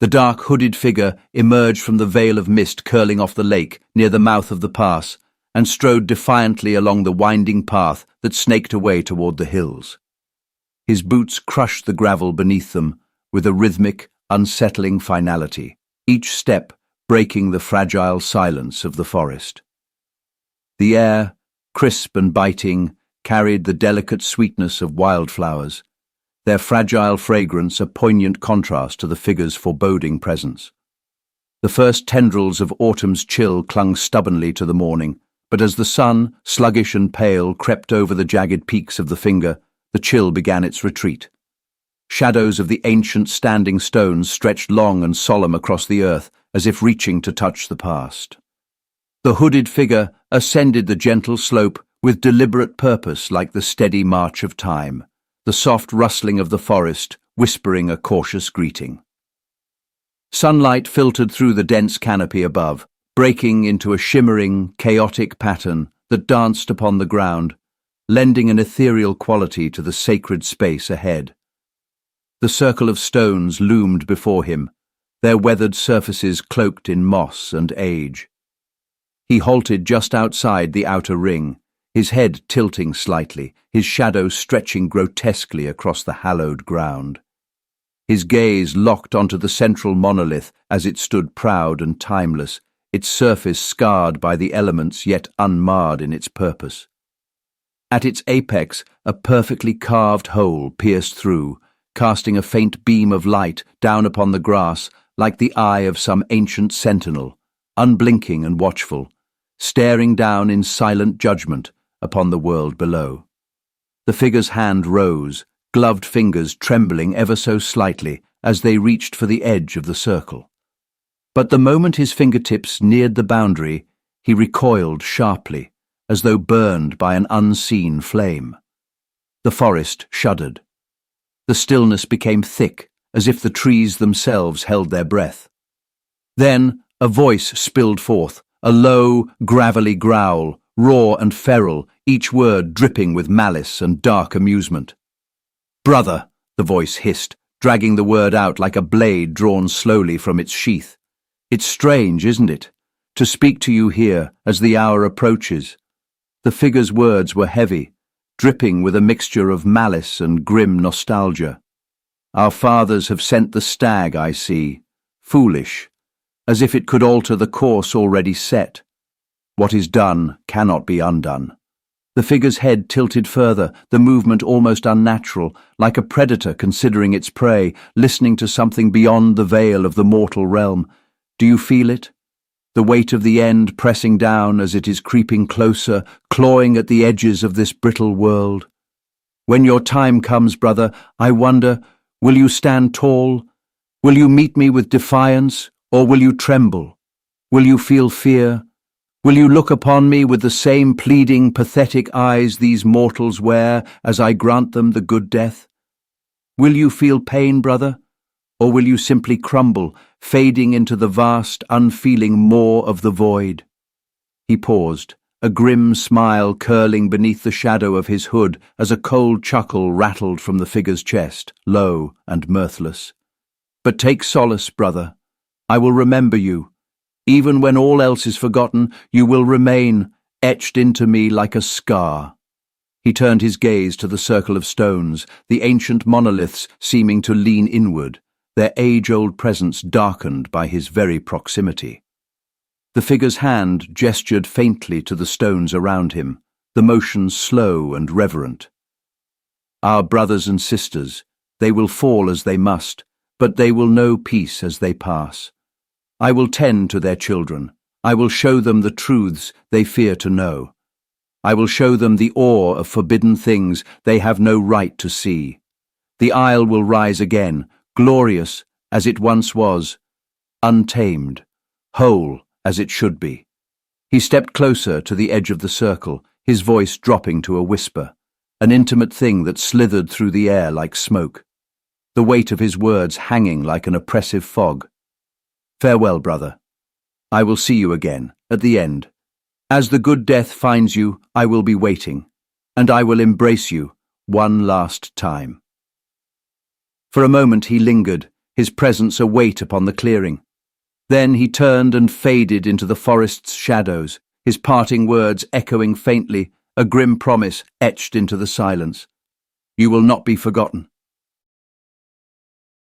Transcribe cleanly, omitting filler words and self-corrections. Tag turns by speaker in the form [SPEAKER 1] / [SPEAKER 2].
[SPEAKER 1] The dark, hooded figure emerged from the veil of mist curling off the lake near the mouth of the pass and strode defiantly along the winding path that snaked away toward the hills. His boots crushed the gravel beneath them with a rhythmic, unsettling finality, each step breaking the fragile silence of the forest. The air, crisp and biting, carried the delicate sweetness of wildflowers, their fragile fragrance a poignant contrast to the figure's foreboding presence. The first tendrils of autumn's chill clung stubbornly to the morning, but as the sun, sluggish and pale, crept over the jagged peaks of the finger, the chill began its retreat. Shadows of the ancient standing stones stretched long and solemn across the earth, as if reaching to touch the past. The hooded figure ascended the gentle slope with deliberate purpose, like the steady march of time, the soft rustling of the forest whispering a cautious greeting. Sunlight filtered through the dense canopy above, breaking into a shimmering, chaotic pattern that danced upon the ground, lending an ethereal quality to the sacred space ahead. The circle of stones loomed before him, their weathered surfaces cloaked in moss and age. He halted just outside the outer ring, his head tilting slightly, his shadow stretching grotesquely across the hallowed ground. His gaze locked onto the central monolith as it stood proud and timeless, its surface scarred by the elements yet unmarred in its purpose. At its apex, a perfectly carved hole pierced through, casting a faint beam of light down upon the grass like the eye of some ancient sentinel, unblinking and watchful, staring down in silent judgment upon the world below. The figure's hand rose, gloved fingers trembling ever so slightly as they reached for the edge of the circle. But the moment his fingertips neared the boundary, he recoiled sharply, as though burned by an unseen flame. The forest shuddered. The stillness became thick, as if the trees themselves held their breath. Then a voice spilled forth, a low, gravelly growl, raw and feral, each word dripping with malice and dark amusement. "Brother," the voice hissed, dragging the word out like a blade drawn slowly from its sheath. "It's strange, isn't it, to speak to you here as the hour approaches." The figure's words were heavy, dripping with a mixture of malice and grim nostalgia. "Our fathers have sent the stag, I see. Foolish, as if it could alter the course already set. What is done cannot be undone." The figure's head tilted further, the movement almost unnatural, like a predator considering its prey, listening to something beyond the veil of the mortal realm. "Do you feel it? The weight of the end pressing down as it is creeping closer, clawing at the edges of this brittle world. When your time comes, brother, I wonder, will you stand tall? Will you meet me with defiance, or will you tremble? Will you feel fear? Will you look upon me with the same pleading, pathetic eyes these mortals wear as I grant them the good death? Will you feel pain, brother? Or will you simply crumble, fading into the vast, unfeeling maw of the void?" He paused, a grim smile curling beneath the shadow of his hood as a cold chuckle rattled from the figure's chest, low and mirthless. "But take solace, brother. I will remember you. Even when all else is forgotten, you will remain, etched into me like a scar." He turned his gaze to the circle of stones, the ancient monoliths seeming to lean inward, their age-old presence darkened by his very proximity. The figure's hand gestured faintly to the stones around him, the motion slow and reverent. "Our brothers and sisters, they will fall as they must, but they will know peace as they pass. I will tend to their children. I will show them the truths they fear to know. I will show them the awe of forbidden things they have no right to see. The isle will rise again, glorious as it once was, untamed, whole as it should be." He stepped closer to the edge of the circle, his voice dropping to a whisper, an intimate thing that slithered through the air like smoke, the weight of his words hanging like an oppressive fog. "Farewell, brother. I will see you again, at the end. As the good death finds you, I will be waiting, and I will embrace you one last time." For a moment he lingered, his presence a weight upon the clearing. Then he turned and faded into the forest's shadows, his parting words echoing faintly, a grim promise etched into the silence. You will not be forgotten.